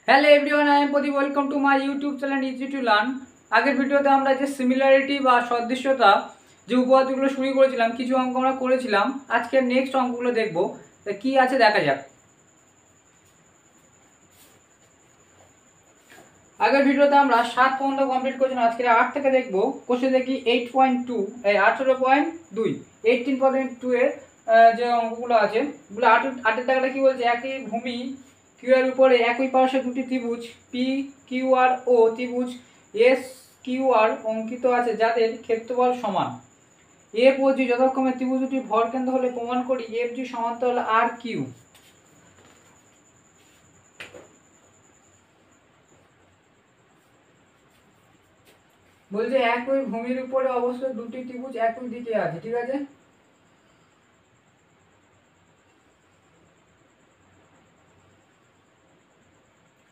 Hello everyone, I am Pradeep. Welcome to my YouTube channel easy to learn. আগের ভিডিওতে আমরা যে সিমিলারিটি বা সদৃশ্যতা যে উপপাদ্যগুলো শুরু করেছিলাম, কিছু অঙ্ক আমরা করেছিলাম। আজকে নেক্সট অঙ্কগুলো দেখবো, তা কি আছে দেখা যাক। আগের ভিডিওতে আমরা 7 পর্যন্ত কমপ্লিট করেছিলাম, আজকে 8 থেকে দেখবো। কোশ্চেন দেখি 8.2, 18.2, 18.2 এর যে অঙ্কগুলো আছে, ওগুলো 8 টাকাটা কি বলছে, একই ভূমি কিউ এর উপরে একই পার্শ্বে দুটি ত্রিভুজ পি কিউ আর ও ত্রিভুজ এস কিউ আর অঙ্কিত আছে, যাদের ক্ষেত্রফল সমান। এফ ও জি যথাক্রমে ত্রিভুজ দুটি ভরকেন্দ্র হলে প্রমাণ করি এফ জি সমান্তরাল আর কিউ। বলছে একই ভূমির উপরে অবশ্যই দুটি ত্রিভুজ একই দিকে আছে, ঠিক আছে।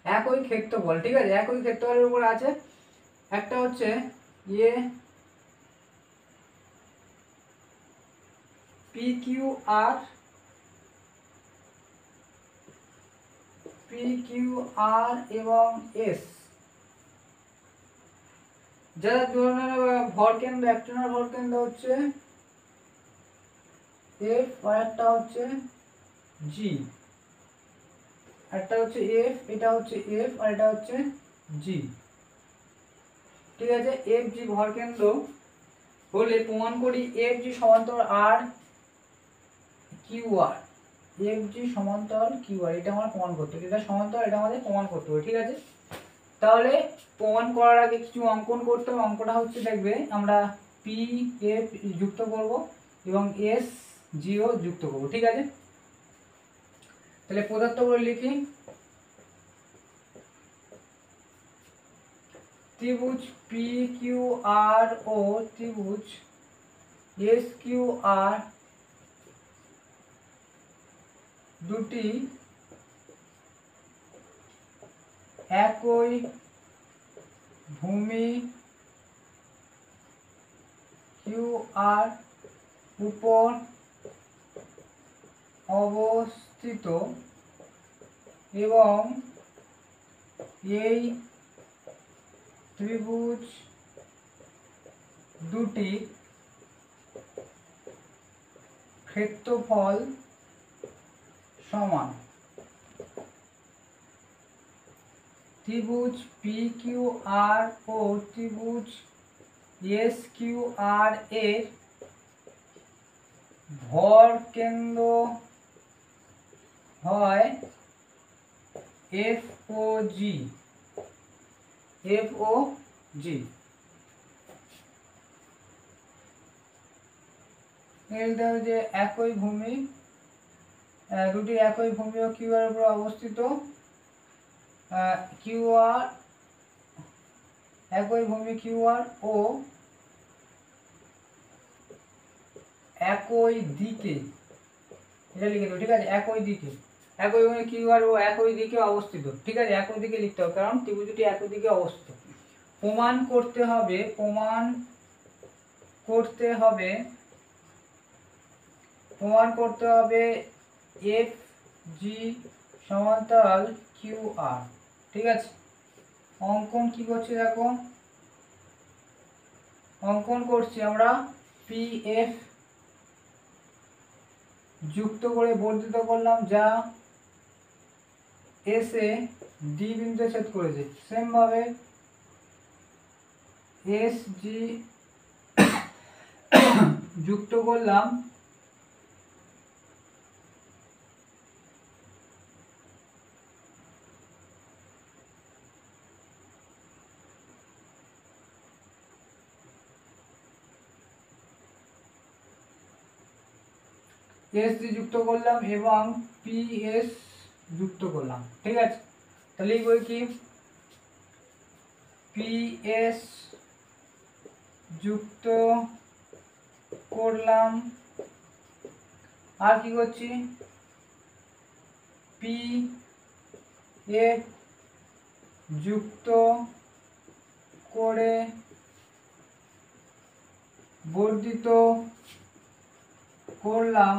একই ক্ষেত্রফল, ঠিক আছে, একই ক্ষেত্রফলের উপর আছে। একটা হচ্ছে A P Q R, P Q R এবং এস, যারা ধরনের ভরকেন্দ্র, একজনের ভরকেন্দ্র হচ্ছে এফ আর একটা হচ্ছে জি। একটা হচ্ছে এফ, এটা হচ্ছে এফ আর এটা হচ্ছে জি, ঠিক আছে। এফ জি ভরকেন্দ্র হলে প্রমাণ করি এফ জি সমান্তরাল আর কিউ আর। এফ জি সমান্তরাল কিউ আর, এটা আমরা প্রমাণ করতে হবে। এটা সমান্তরাল, এটা আমাদের প্রমাণ করতে হবে, ঠিক আছে। তাহলে প্রমাণ করার আগে কিছু অঙ্কন করতে হবে। অঙ্কটা হচ্ছে, দেখবে আমরা পি এফ যুক্ত করব এবং এস জিও যুক্ত করব, ঠিক আছে। তাহলে পদার্থগুলো লিখি। ত্রিভুজ পি কিউ আর ও ত্রিভুজ এস কিউ আর দুটি একই ভূমি কিউ আর উপর অবস্থিত এবং এই ত্রিভুজ দুটি ক্ষেত্রফল সমান। ত্রিভুজ পি কিউ আর ও ত্রিভুজ এস কিউ আর এর ভর কেন্দ্র হয় এফ ও জি, এফ ও জি। যে একই ভূমি, দুটি একই ভূমি ও কিউ আর উপর অবস্থিত, কিউ আর একই ভূমি কিউ আর ও একই দিকে, এটা লিখে দেবো, ঠিক আছে। একই দিকে, একই ভূমি কিউ আর ও একই দিকে অবস্থিত, ঠিক আছে। একই দিকে লিখতে হবে, কারণ ত্রিভুজ দুটি একই দিকে অবস্থিত। প্রমাণ করতে হবে, প্রমাণ করতে হবে, প্রমাণ করতে হবে এফ জি সমান্তরাল কিউ আর, ঠিক আছে। অঙ্কন কি করছি দেখো, অঙ্কন করছি আমরা পি এফ যুক্ত করে বর্ধিত করলাম, যা এস এ ডি বিন্দুতে ছেদ করেছে। সেম ভাবে এস জি যুক্ত করলাম এস জি যুক্ত করলাম এবং পি এস যুক্ত করলাম, ঠিক আছে। তাহলে এই বই কি পি এস যুক্ত করলাম, আর কি করছি পি এফ যুক্ত করে বর্ধিত করলাম,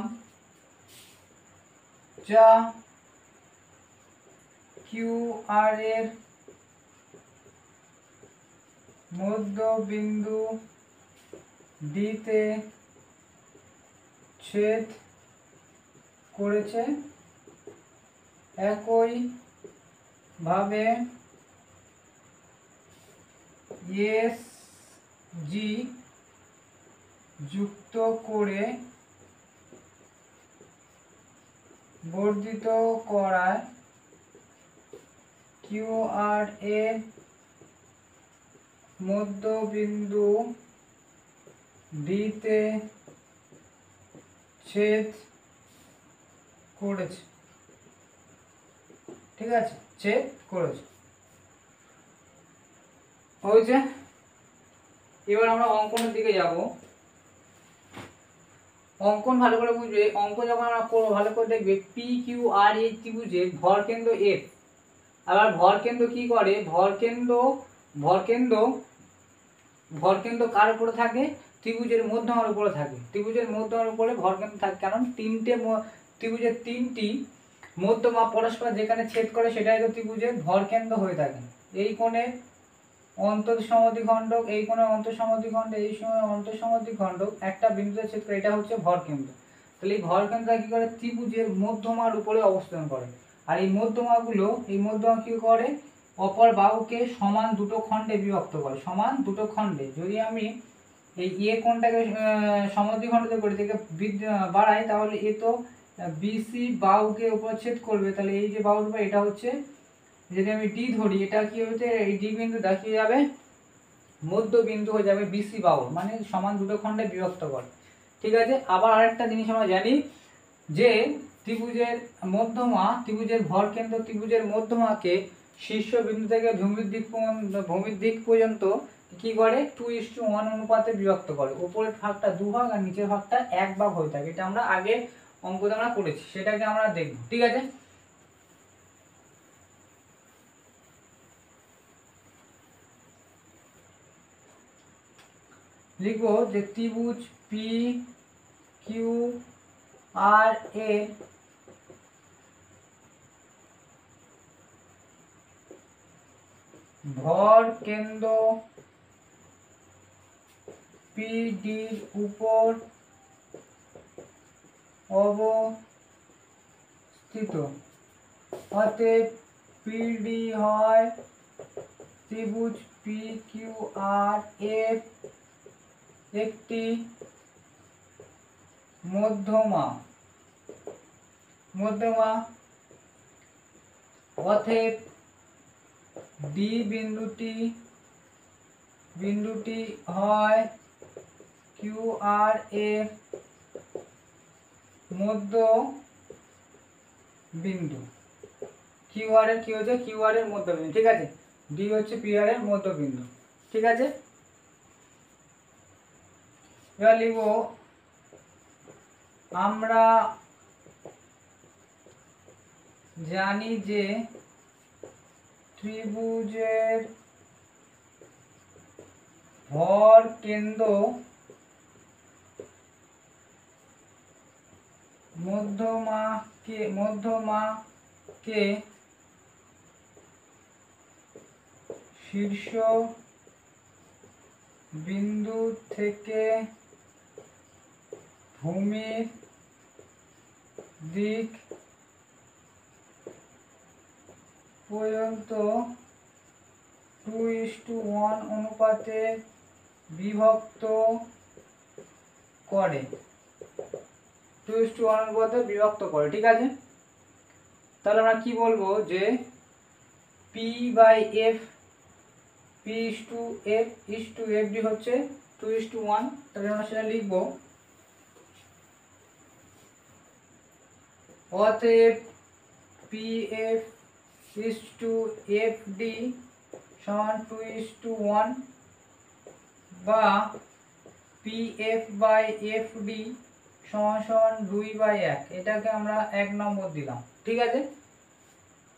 যা কিউ আর এর মধ্যবিন্দু ডিতে ছেদ করেছে, একই ভাবে এস জি যুক্ত করে বর্ধিত করায় কিউ আর এর মধ্যবিন্দু ডিতে ছেদ করেছে। ঠিক আছে, ছেদ করেছে হয়েছে। এবার আমরা অঙ্কনের দিকে যাব। অঙ্কন ভালো করে বুঝবে। অঙ্ক যখন আমরা করবো ভালো করে দেখবে, পি কিউ আর এই ত্রিভুজে ভরকেন্দ্র এফ। আবার ভরকেন্দ্র কি করে, ভরকেন্দ্র কার উপরে থাকে, ত্রিভুজের মধ্যমার উপরে থাকে। ত্রিভুজের মধ্যমার উপরে ভরকেন্দ্র থাকে, কারণ ত্রিভুজের তিনটি মধ্যমা পরস্পর যেখানে ছেদ করে সেটাই তো ত্রিভুজের ভরকেন্দ্র হয়ে থাকে। এই কোণের অন্তঃসমদ্বিখণ্ডক, এই কোণের অন্তঃসমদ্বিখণ্ডক, এই সময় অন্তঃসমদ্বিখণ্ডক একটা বিন্দুতে ছেদ করে, এটা হচ্ছে ভরকেন্দ্র। তাহলে এই ভরকেন্দ্র কি করে, ত্রিভুজের মধ্যমার উপরে অবস্থান করে। আর এই মধ্যমা কি করে, অপর বাহুকে সমান দুটো খণ্ডে বিভক্ত করে, সমান দুটো খণ্ডে। যদি আমি এই এ কোণটাকে সমদ্বিখণ্ডিত করি, থেকে বাড়াই, তাহলে এ তো বিসি বাহুকে উপর ছেদ করবে। তাহলে এই যে বাহুর উপর, এটা হচ্ছে, যদি আমি ডি ধরি, এটা কি হচ্ছে, এই ডি বিন্দু দেখিয়ে যাবে মধ্যবিন্দু হয়ে যাবে বিসি বাহু, মানে সমান দুটো খণ্ডে বিভক্ত করে। ঠিক আছে। আবার আরেকটা জিনিস আমরা জানি যে ত্রিভুজের ভরকেন্দ্র ত্রিভুজের মধ্যমাকে শীর্ষ বিন্দু থেকে ভূমির দিক পর্যন্ত কি করে, 2:1 অনুপাতে বিভক্ত করে। উপরের ভাগটা 2 ভাগ আর নিচের ভাগটা 1 ভাগ হয়ে থাকে। এটা আমরা আগে অঙ্কতে আমরা করেছি, সেটাকে আমরা দেখব। ঠিক আছে। লিখবো যে ত্রিভুজ পি কিউ আর এ ভর কেন্দ্র পিডির উপর অবস্থিত। অতএব পিডি হয় ত্রিভুজ পি কিউ আর এর একটি মধ্যমা। অতএব ডি বিন্দুটি হয় কিউ আর এর মধ্য বিন্দু। কিউ আর এর কি হচ্ছে, কিউ আর এর মধ্যবিন্দু। ঠিক আছে। ডি হচ্ছে পি আর এর মধ্যবিন্দু। ঠিক আছে। এবার লিখব, আমরা জানি যে ত্রিভুজের ভর কেন্দ্র মধ্যমাকে শীর্ষ বিন্দু থেকে ভূমির দিক পর্যন্ত 2:1 অনুপাতে বিভক্ত করে। 2:1 অনুপাতে বিভক্ত করে। ঠিক আছে। তাহলে আমরা কি বলবো যে P by F, P is to F D হচ্ছে 2:1। তাহলে আমরা সেটা লিখবো, অতএব P F is to F D সমান 2:1 বা P F by F D সমান 2/1। এটাকে আমরা 1 নম্বর দিলাম। ঠিক আছে।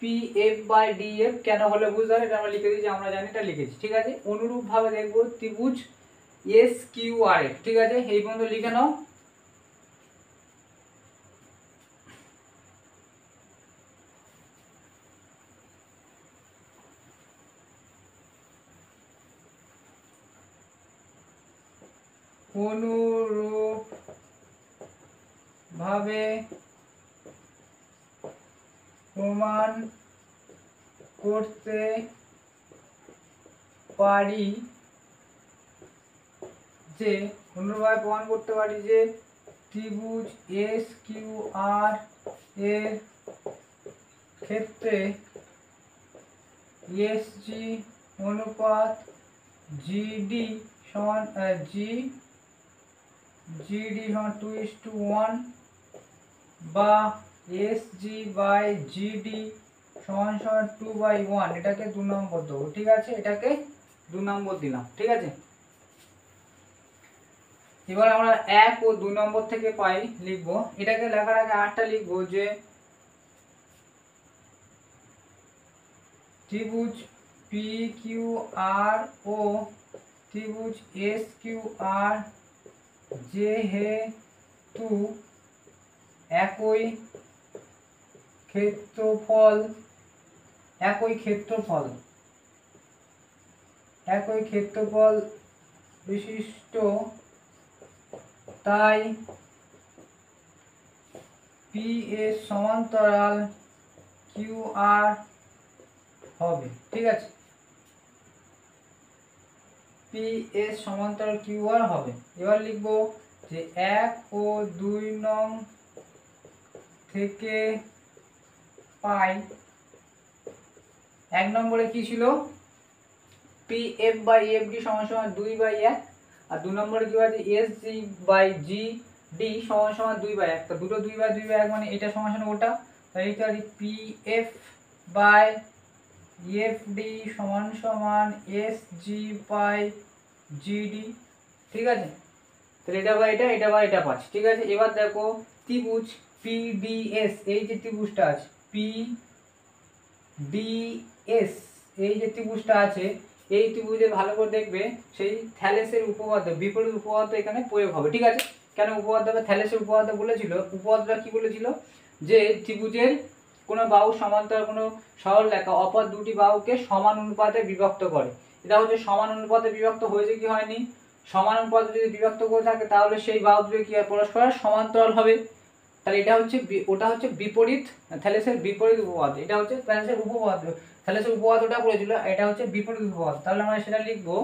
P F by D F কেন হলে বুঝতে হবে, এটা আমরা লিখে দিয়েছি, আমরা জানি, এটা লিখেছি। ঠিক আছে। অনুরূপ ভাবে দেখবো ত্রিভুজ এস কিউ আর এফ। ঠিক আছে, এই পর্যন্ত লিখে নাও। অনুরূপ ভাবে প্রমাণ করতে পারি যে ত্রিভুজ এস কিউ আর এর ক্ষেত্রে এস জি অনুপাত জিডি সমান জিডি সমান 2:1 বা এস জি বাই জিডি সমান সমান 2/1, এটাকে 2 নম্বর দেবো। ঠিক আছে, এটাকে 2 নম্বর দিলাম। ঠিক আছে, এবার আমরা 1 ও 2 নম্বর থেকে পাই লিখবো। এটাকে লেখার আগে আরেকটা লিখবো যে ত্রিভুজ পি কিউ আর ও ত্রিভুজ এস কিউ আর যেহেতু একই ক্ষেত্রফল বিশিষ্ট, তাই পি এর সমান্তরাল কিউ আর হবে। ঠিক আছে, পি এর সমান্তরাল কিউ আর হবে। এবার লিখবো যে 1 ও 2 নং থেকে পাই। 1 নম্বরে কি ছিল, P F by F D সমান সমান 2/1, আর 2 নম্বরে কি আছে, S G by G D সমান সমান 2/1। তো দুটো 2/2/1 মানে এটা সমান সমান ওটা, তাই এটা P F by F D সমান সমান এস জি বাই জিডি। ঠিক আছে, তাহলে এটা বা এটা, এটা বা এটা পাচ্ছি। ঠিক আছে, এবার দেখো ত্রিভুজ পিডিএস, এই যে ত্রিভুজটা আছে পিডিএস, এই যে ত্রিভুজটা আছে, এই ত্রিভুজে ভালো করে দেখবে সেই থ্যালেসের উপপাদ্য, বিপরীত উপপাদ্য এখানে প্রয়োগ হবে। ঠিক আছে, কেন উপপাদ্য বা থ্যালেসের উপপাদ্য বলেছিল? উপপাদ্যটা কি বলেছিল, যে ত্রিভুজের কোনো বাহু সমান্তরাল কোনো সরল রেখা অপর দুটি বাহুকে সমান অনুপাতে বিভক্ত করে। এটা হচ্ছে সমান অনুপাতে বিভক্ত হয়েছে কি হয়নি, সমান অনুপাতে যদি বিভক্ত করে থাকে তাহলে সেই বাহু দুটো কি পরস্পর সমান্তরাল হবে। তাহলে এটা হচ্ছে, ওটা হচ্ছে বিপরীত, থ্যালেসের বিপরীত উপপাদ্য। এটা হচ্ছে থ্যালেসের উপপাদ্য, থ্যালেসের উপপাদ্যটা বলেছিল, এটা হচ্ছে বিপরীত উপপাদ্য। তাহলে আমরা সেটা লিখবো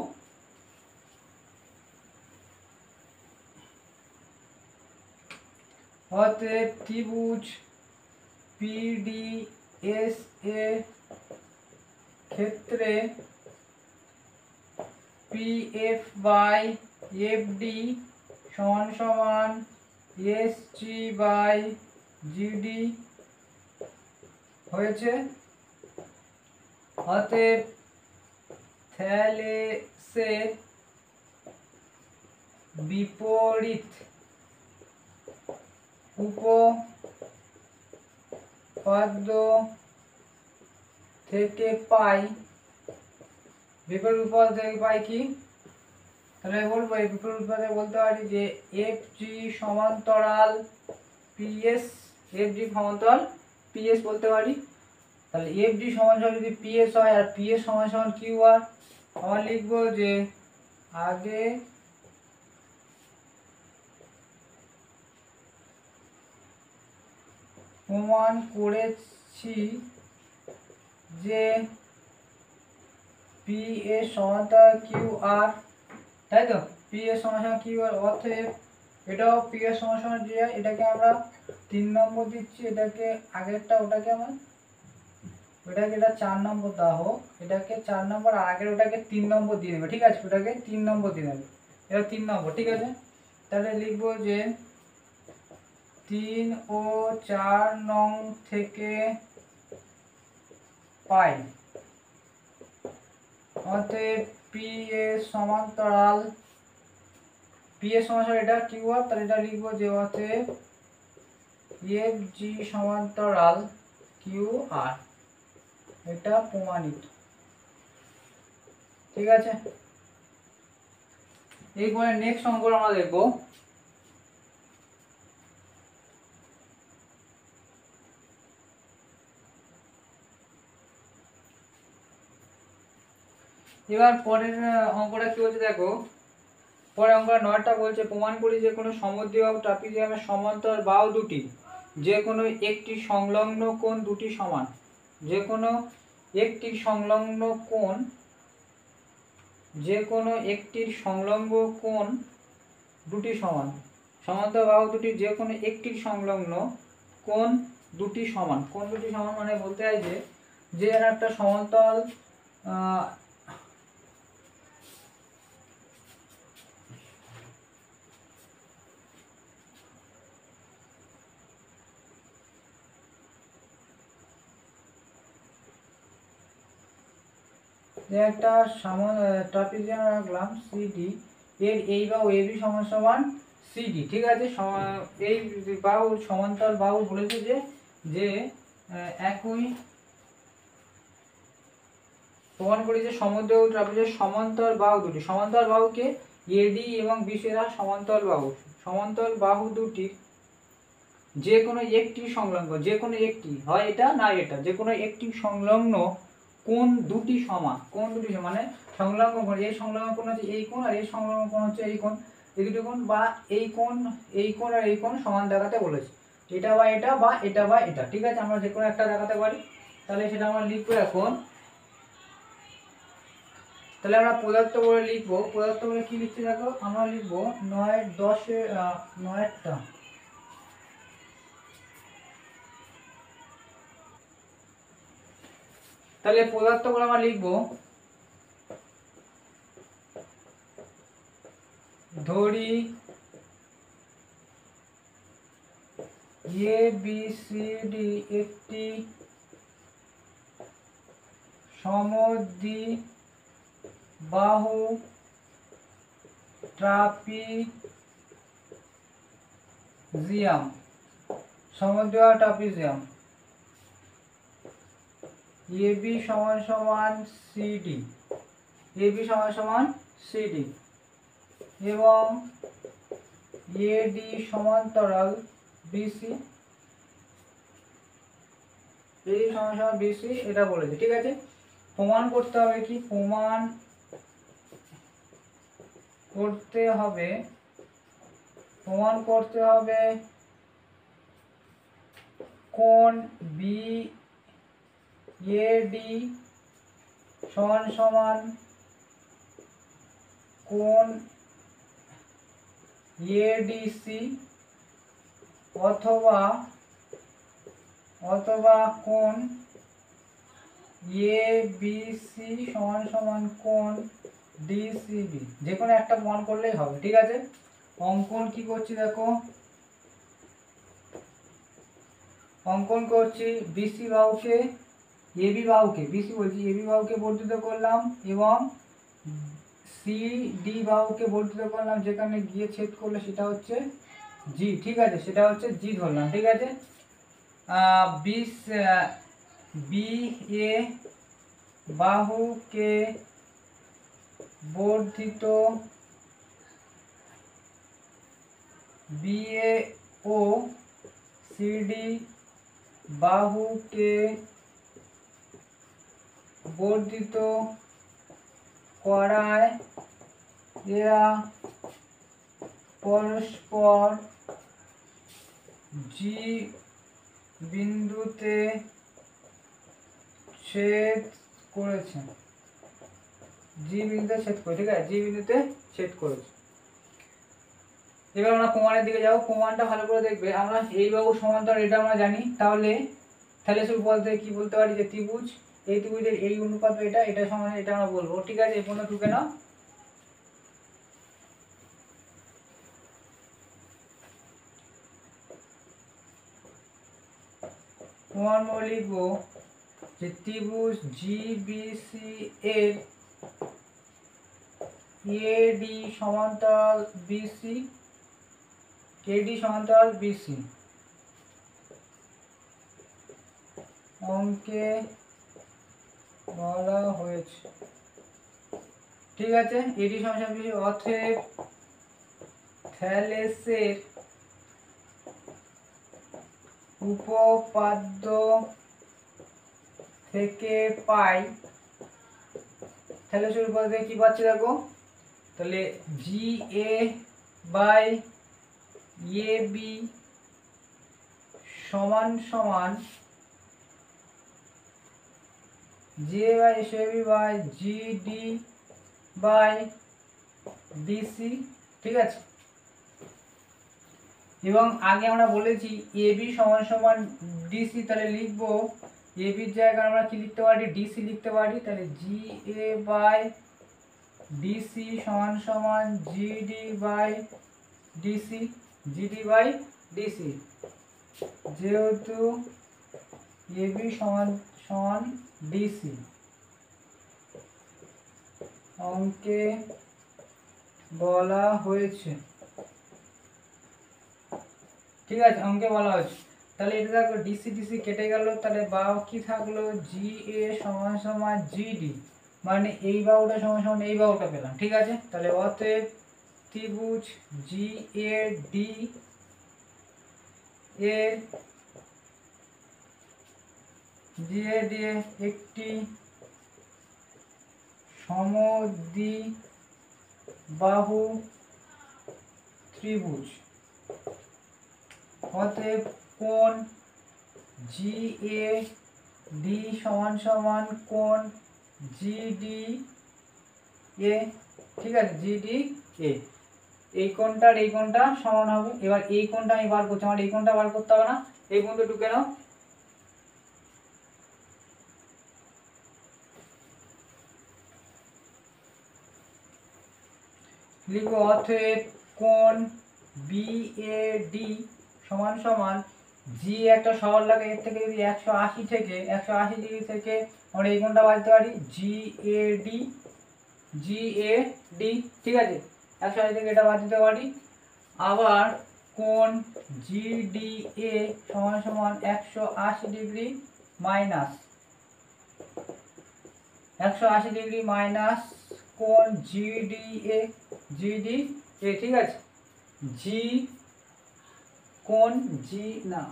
অতএব ত্রিভুজ পিডিএস এর ক্ষেত্রে পিএফ বাই এফডি সমান সমান এস জি বাই জিডি হয়েছে। অতএব থ্যালেসের বিপরীত উপপাদ্য থেকে পাই, বিপরীত উপপাদ্য থেকে পাই কি, তাহলে বলবো এই বিপরীত উপপাদ্যে বলতে পারি যে এফ জি সমান্তরাল পিএস, এফ জি সমান্তরাল পিএস বলতে পারি। তাহলে এফ জি সমান যদি পিএস হয় আর পিএস সমান সমান কিউ আর, আমরা লিখবো যে আগে প্রমাণ করেছি যে পি এর সমান্তরাল কিউ আর, তাই তো, পি এর সমান সমান কিউ আর। অতএব এটাও পি এর সমান সমান যে, এটাকে আমরা 3 নম্বর দিচ্ছি, এটাকে আগেরটা ওটাকে আমরা ওটাকে এটা 4 নম্বর দেওয়া হোক, এটাকে 4 নম্বর, আর আগের ওটাকে 3 নম্বর দিয়ে দেবে। ঠিক আছে, ওটাকে 3 নম্বর দিয়ে দেবে, এটা 3 নম্বর। ঠিক আছে, তাহলে লিখবো যে 3 ও 4 নং থেকে পাই। অতএব পি এর সমান্তরাল, পি এর সমান্তরাল এটা কিউ আর, তাহলে এটা লিখবো যে অতএব এফ জি সমান্তরাল কিউ আর, এটা প্রমাণিত। ঠিক আছে, এরপরে নেক্সট অঙ্ক আমরা দেখবো। এবার পরের অঙ্কটা কি হচ্ছে দেখো, পরে আমরা 9টা বলছে প্রমাণ করি যে কোনো সমদ্বিবাহু ট্রাপিজিয়ামের সমান্তরাল বাহু দুটি যে কোনো একটি সংলগ্ন কোণ দুটি সমান, যে কোনো একটি সংলগ্ন কোণ, যে কোনো একটির সংলগ্ন কোণ দুটি সমান, সমান্তরাল বাহু দুটি যে কোনো একটির সংলগ্ন কোণ দুটি সমান। কোণ দুটি সমান মানে বলতে হয় যে একটা সমান্তরাল যে একটা ট্রাপিজিয়াম রাখলাম সিডি, এর এই বাহু এবি সমান সমান সিডি, ঠিক আছে। এই বাহু সমান্তরাল বাহু বলেছে যে একই প্রমাণ করি যে সমদ্বিবাহু ট্রাপিজিয়ামের সমান্তরাল বাহু দুটি, সমান্তরাল বাহুকে এডি এবং বিসি এরা সমান্তরাল বাহু, সমান্তরাল বাহু দুটির যে কোনো একটি সংলগ্ন, যে কোনো একটি, হয় এটা না এটা, যে কোনো একটি সংলগ্ন কোণ দুটি সমান, কোণ দুটি সমান মানে সংলগ্ন কোণ, এই সংলগ্ন কোণ হচ্ছে এই কোণ আর এই সংলগ্ন কোণ হচ্ছে এই কোণ, এই দুটি কোণ বা এই কোণ আর এই কোণ সমান দেখাতে বলেছে, এটা বা এটা বা এটা বা এটা, ঠিক আছে। আমরা যে কোনো একটা দেখাতে পারি, তাহলে সেটা আমরা লিখবো এখন। তাহলে আমরা পদার্থ বলে লিখবো, পদার্থ বলে কি লিখছি দেখো, আমরা লিখবো 9 10 9টা, তাহলে পদার্থ বলে আমরা লিখবো ধরি এ বি সি ডি একটি সমদ্বিবাহু ট্রাপিজিয়াম, সমদ্বিবাহু ট্রাপিজিয়াম এবি সমান সমান সিডি, এবি সমান সমান সিডি এবং এডি সমান্তরাল বিসি, এডি সমান সমান বিসি এটা বলেছে, ঠিক আছে। প্রমাণ করতে হবে কি, প্রমাণ করতে হবে কোণ বি এডি সমান সমান কোণ এডিসি অথবা কোণ এবিসি সমান সমান কোণ ডিসিবি, যে কোনো একটা প্রমাণ করলেই হবে, ঠিক আছে। অঙ্কন কি করছি দেখো, অঙ্কন করছি বিসি বাহুকে এবি বাহুকে, বিসি বলছি এবি বাহুকে বর্ধিত করলাম এবং সিডি বাহুকে বর্ধিত করলাম, যেখানে গিয়ে ছেদ করলে সেটা হচ্ছে জি, ঠিক আছে, সেটা হচ্ছে জি ধরলাম, ঠিক আছে। বি এ বাহুকে বর্ধিত, বি এ ও সিডি বাহুকে বর্ধিত করায় এরা পরস্পর জি বিন্দুতে ছেদ করেছে, জি বিন্দুতে ছেদ করে, ঠিক আছে, জি বিন্দুতে ছেদ করেছে। এবার আমরা প্রমাণের দিকে যাবো, প্রমাণটা ভালো করে দেখবে। আমরা এই বাহু সমান্তরাল এটা আমরা জানি, তাহলে থ্যালেসের উপপাদ্য থেকে কি বলতে পারি যে ত্রিভুজ, এই ত্রিভুজের এই অনুপাত এটা সমান, এটা আমরা বলবো, ঠিক আছে। এই পর্যন্ত ঢুকে নাও। প্রমাণ লিখবো যে ত্রিভুজ জিবিসি এর এডি সমান্তরাল বিসি, এডি সমান্তরাল বিসি অঙ্কে বলা হয়েছে, ঠিক আছে। এডি সমান বিসি অতএব থ্যালেসের উপপাদ্য থেকে পাই, থ্যালেসের উপপাদ্য থেকে কি পাচ্ছি দেখো, তাহলে জি এ বাই এ বি সমান সমান G A by A B by G D by DC. ঠিক আছে, এবং আগে আমরা বলেছি এ বি সমান সমান ডিসি, তাহলে লিখবো এ বির জায়গায় আমরা কি লিখতে পারি, ডিসি লিখতে পারি। তাহলে জি এ বাই ডিসি সমান সমান GD by DC, GD by DC, যেহেতু এ বি সমান সমান ডিসি অঙ্কে বলা হয়েছে। ঠিক আছে, অঙ্কে বলা হয়েছে। তাহলে এটা দেখো ডিসি ডিসি কেটে গেল, তাহলে বাকি থাকলো জি এ সমান সমান জিডি, মানে এই বাহুটা সমান সমান এই বাহুটা পেলাম। ঠিক আছে, তাহলে অতএব ত্রিভুজ জি এ ডি এর একটি সমদ্বিবাহু ত্রিভুজ। অতএব কোণ জি এ ডি সমান সমান কোণ জিডি এ। ঠিক আছে, জিডি এ, এই কোণটা আর এই কোণটা সমান হবে। এবার এই কোণটা আমি বার করছি, আমার এই কোণটা বার করতে হবে না, এই কোণটা ঢুকে নাও। লিখবো অতএব কোণ বিএডি সমান সমান জি একটা সরল লাগে, এর থেকে যদি 180 থেকে 180 ডিগ্রি থেকে আমরা এই কোণটা বাঁধতে পারি জিএডি, জিএডি। ঠিক আছে, 180 থেকে এটা বাদ দিতে পারি। আবার কোণ জিডিএ সমান সমান 180 ডিগ্রি মাইনাস 180 ডিগ্রি মাইনাস কোণ জিডিএ, জিডিএ। ঠিক আছে, জি কোণ জি না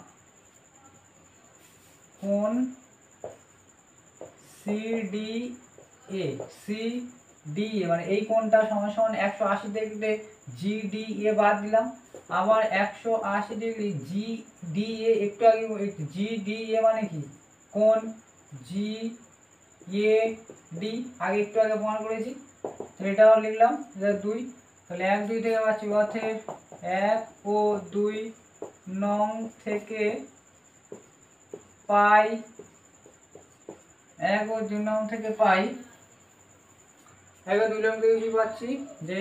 কোণ সিডিএ, সিডিএ মানে এই কোণটা সমান সমান 180 ডিগ্রি জিডিএ বাদ দিলাম। আবার 180 ডিগ্রি জিডিএ, একটু আগে জিডিএ মানে কি কোণ জি এ ডি, আগে একটু আগে প্রমাণ করেছি, এটাও লিখলাম 2। তাহলে 1 2 থেকে পাচ্ছি অতএব 1 ও 2 নং থেকে পাই, 1 ও 2 নং থেকে পাই, 1 ও 2 নং থেকে কি পাচ্ছি যে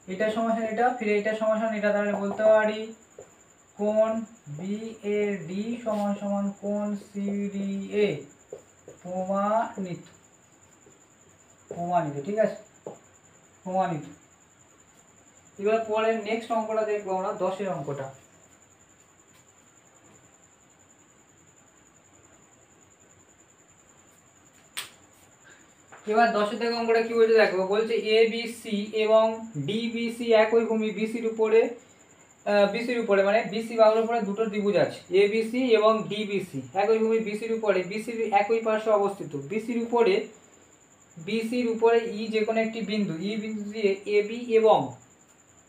এটা সমান এটা, ফিরে এটা সমান এটা, তাহলে বলতে পারি কোণ বিএডি সমান সমান কোণ সিডিএ প্রমাণিত, প্রমাণিত। ঠিক আছে, প্রমাণিত। এবার পরের নেক্সট অঙ্কটা দেখবো আমরা, 10 এর অঙ্কটা। এবার 10 থেকে অঙ্কটা কি বলছে দেখো, বলছে এ বি সি এবং ডি বি সি একই ভূমি বিসির উপরে মানে বিসি বাহুর উপরে দুটো ত্রিভুজ আছে, এ বি সি এবং ডি বি সি একই ভূমি বিসির উপরে, বিসির একই পার্শ্বে অবস্থিত। বিসির উপরে ই যে কোনো একটি বিন্দু, ই বিন্দু দিয়ে এ বি এবং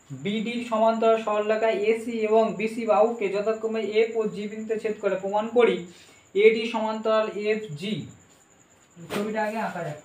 বিডির সমান্তরাল সরলরেখায় এসি এবং বিসি বাহুকে যথাক্রমে এফ ও জি বিন্দুতে ছেদ করে প্রমাণ করি এডি সমান্তরাল এফ জি। ছবিটা আগে আঁকা যাক।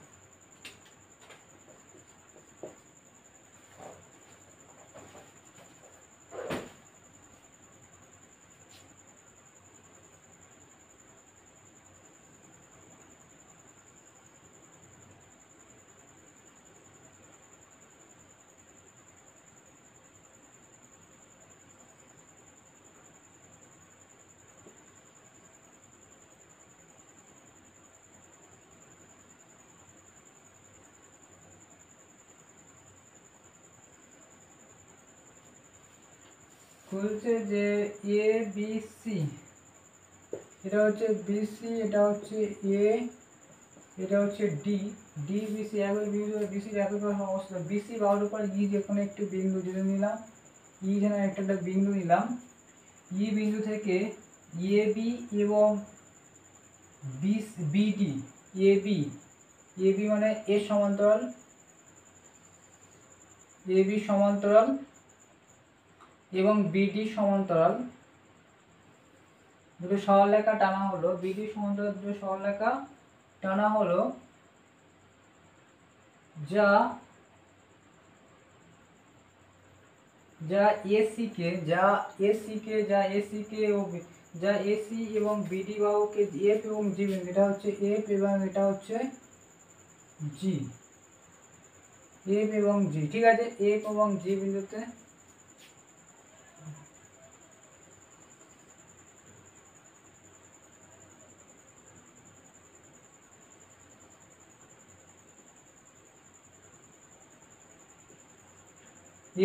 বলছে যে এ বি সি, এটা হচ্ছে বিসি, এটা হচ্ছে এ, এটা হচ্ছে ডি, ডি বিসি একই বিন্দু, বিসির একই পাশে অবস্থিত। বিসি বাহুর উপর ই যে কোনো একটি বিন্দু যদি নিলাম, ই যেন একটা বিন্দু নিলাম, ই বিন্দু থেকে এ বি এবং বিডি, এ বি মানে এর সমান্তরাল, এবি সমান্তরাল এবং বিডি সমান্তরাল দুটো সরলরেখা টানা হলো, বিডি সমান্তরাল দুটো সরলরেখা টানা হলো, যা এসি এবং বিডি বাহুকে এফ এবং জি বিন্দু, এটা হচ্ছে এফ এবং এটা হচ্ছে জি, এফ এবং জি। ঠিক আছে, এফ এবং জি বিন্দুতে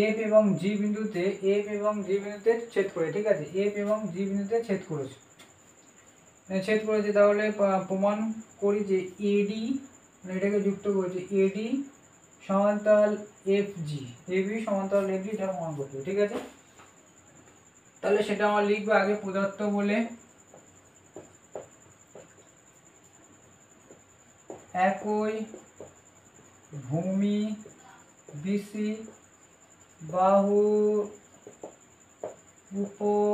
এফ এবং জি বিন্দুতে ছেদ করে। ঠিক আছে, এফ এবং জি বিন্দুতে ছেদ করেছে। তাহলে প্রমাণ করি যে এডি, এটাকে যুক্ত করেছে এডি সমান্তরাল এফ জি, এবি সমান্তরাল এফ জি, এটা প্রমাণ করতে হবে। ঠিক আছে, তাহলে সেটা আমরা লিখবো আগে প্রদত্ত বলে একই ভূমি বিসি বাহুর উপর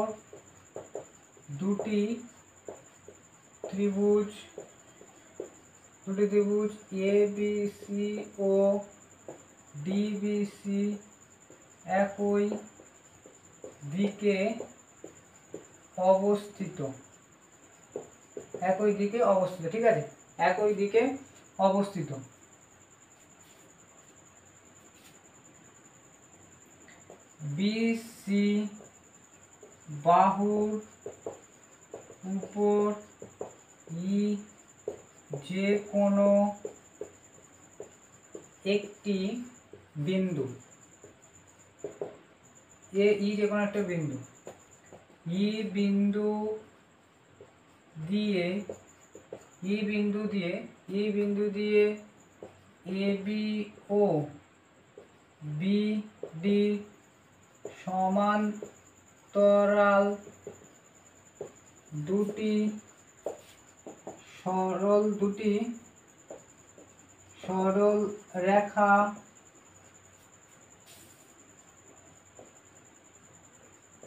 দুটি ত্রিভুজ A B C O DBC একই দিকে অবস্থিত। ঠিক আছে, একই দিকে অবস্থিত। বিসি বাহুর উপর ই যে কোনো একটি বিন্দু, যে কোনো একটা বিন্দু, ই বিন্দু দিয়ে এ বি ও বিডি সমান্তরাল দুটি সরল রেখা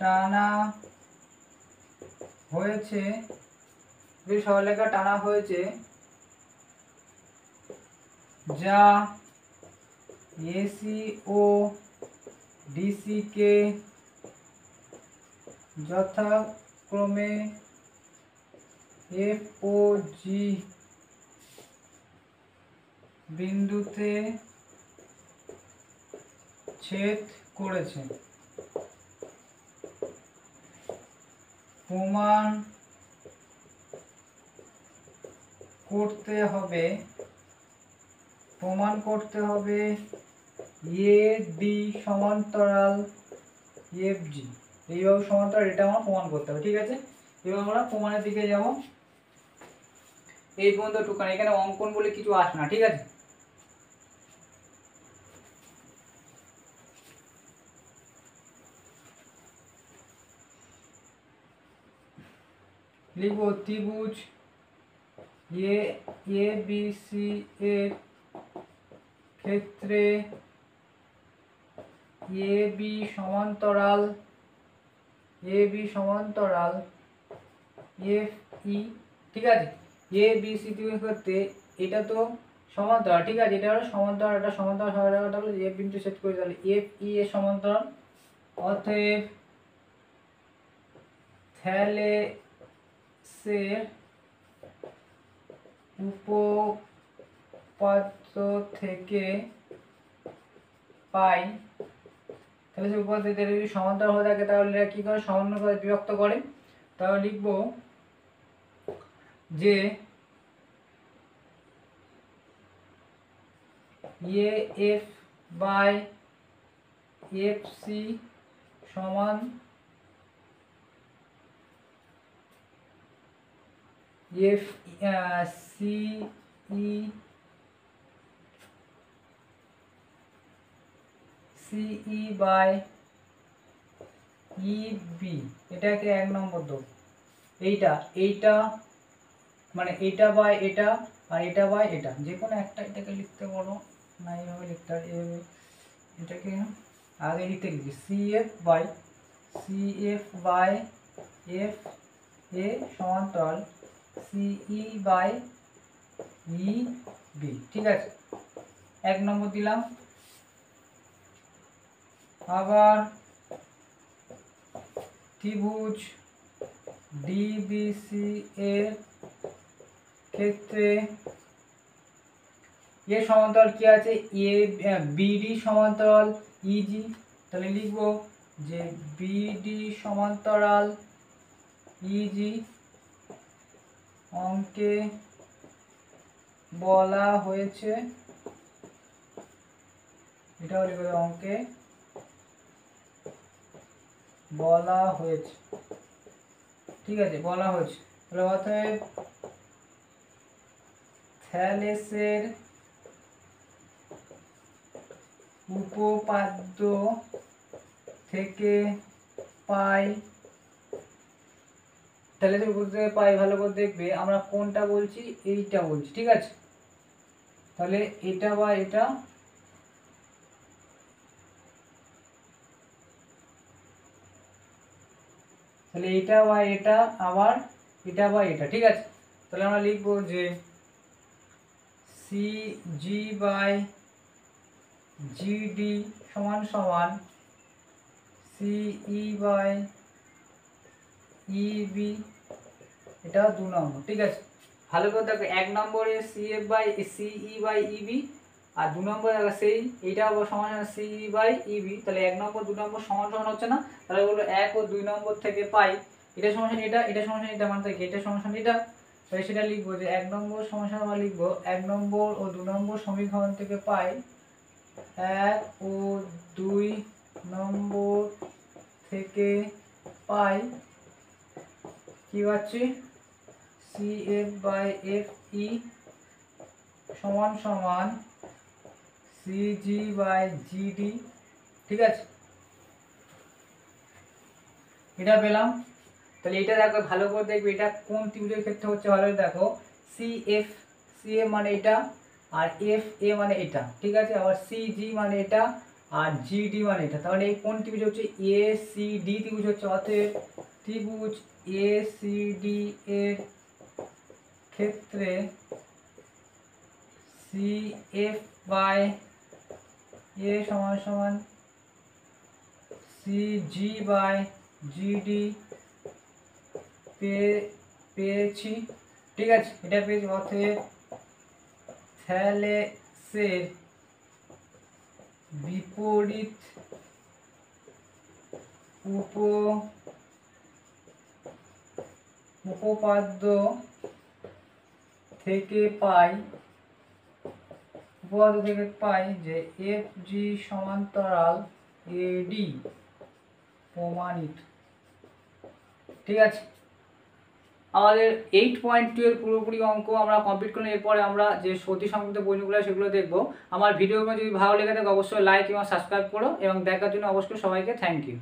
টানা হয়েছে, যা এসি ও ডিসি কে যথাক্রমে এফ ও জি বিন্দুতে ছেদ করেছে। প্রমাণ করতে হবে এ ডি সমান্তরাল এফ জি, এইভাবে সমান্তরাল, এটা আমার প্রমাণ করতে হবে। ঠিক আছে, এবার আমরা প্রমাণের দিকে যাব। এই পর্যন্ত টুকান, এখানে অঙ্কন বলে কিছু আসে না। ঠিক আছে, লিখব ত্রিভুজ এ বি সি এর ক্ষেত্রে এ বি সমান্তরাল এফ ই। ঠিক আছে, এ বি সি ক্ষেত্রে এটা তো সমান্তরাল। ঠিক আছে, এটা হলো সমান্তরাল, এটা সমান্তরাল সরলরেখাটা হলো এফ বিন্দু ছেদ করে, তাহলে এফ ই এর সমান্তরাল। অতএব থ্যালেসের উপপাদ্য থেকে পাই, থ্যালেসের উপপাদ্য থেকে যদি সমান্তরাল হয়ে থাকে তাহলে এরা কি করে, সমন্বয় করে বিভক্ত করে। তাহলে লিখব যে A F by F C সমান F C E CE by E B, এটাকে 1 নম্বর দেব। এইটা মানে এটা বাই এটা আর এটা বাই এটা, যে কোনো একটা এটাকে লিখতে পারো, না এইভাবে লিখতে হবে। এটাকে আগে লিখতে লিখি CF বাই এফ এ সমান্তরাল CE বাই EB। ঠিক আছে, 1 নম্বর দিলাম। আবার ত্রিভুজ DBC এর ক্ষেত্রে এ সমান্তরাল কি আছে, BD সমান্তরাল EG। তাহলে লিখব যে BD সমান্তরাল EG অঙ্কে বলা হয়েছে, এটাও লিখব অঙ্কে বলা হয়েছে। ঠিক আছে, বলা হয়েছে। তাহলে অতএব থ্যালেসের উপপাদ্য থেকে পাই, থ্যালেসের উপপাদ্য থেকে পাই, ভালো করে দেখবে আমরা কোনটা বলছি, এইটা বলছি। ঠিক আছে, তাহলে এটা বা এটা, তাহলে এটা বা এটা, আবার এটা বা এটা। ঠিক আছে, তাহলে আমরা লিখব যে CG বাই GD সমান সমান CE বাই EB। এটা 2 নম্বর। ঠিক আছে, ভালো করে দেখো, 1 নম্বরে CF by CE by EB, আর 2 নম্বরে দেখো সেই এইটা সমান CE বাই EB। তাহলে 1 নম্বর 2 নম্বর সমান সমান হচ্ছে না, তাহলে বলবো 1 ও 2 নম্বর থেকে পাই এটা সমান এটা, এটা সমান এটা, মানে এটা সমান এটা। তাহলে সেটা লিখবো যে 1 নম্বর সমান আমরা লিখবো 1 নম্বর ও 2 নম্বর সমীকরণ থেকে পাই 1 ও 2 নম্বর থেকে পাই কি পাচ্ছি, CF বাই FE সমান সমান CG বাই GD। ঠিক আছে, এটা পেলাম। তাহলে এটা দেখো, ভালো করে দেখবে এটা কোন ত্রিভুজের ক্ষেত্রে হচ্ছে, ভালো করে দেখো। CF মানে এটা, আর FA মানে এটা। ঠিক আছে, আবার CG মানে এটা, আর GD মানে এটা। তাহলে এই কোন ত্রিভুজ হচ্ছে, ACD ত্রিভুজ হচ্ছে। অতএব ত্রিভুজ ACD এর ক্ষেত্রে CF বাই A সমান সমান CG বাই GD পেয়েছি। ঠিক আছে, এটা পেয়েছি। অতএব থ্যালেসের বিপরীত উপপাদ্য থেকে পাই যে FG সমান্তরাল AD প্রমাণিত। ঠিক আছে, আমাদের 8.12 পুরোপুরি অঙ্ক আমরা কমপ্লিট করলাম। এরপরে আমরা যে সতী সংক্রান্ত বইগুলো সেগুলো দেখবো। আমার ভিডিওগুলো যদি ভালো লেগে থাকে অবশ্যই লাইক এবং সাবস্ক্রাইব করো, এবং দেখার জন্য অবশ্যই সবাইকে থ্যাংক ইউ।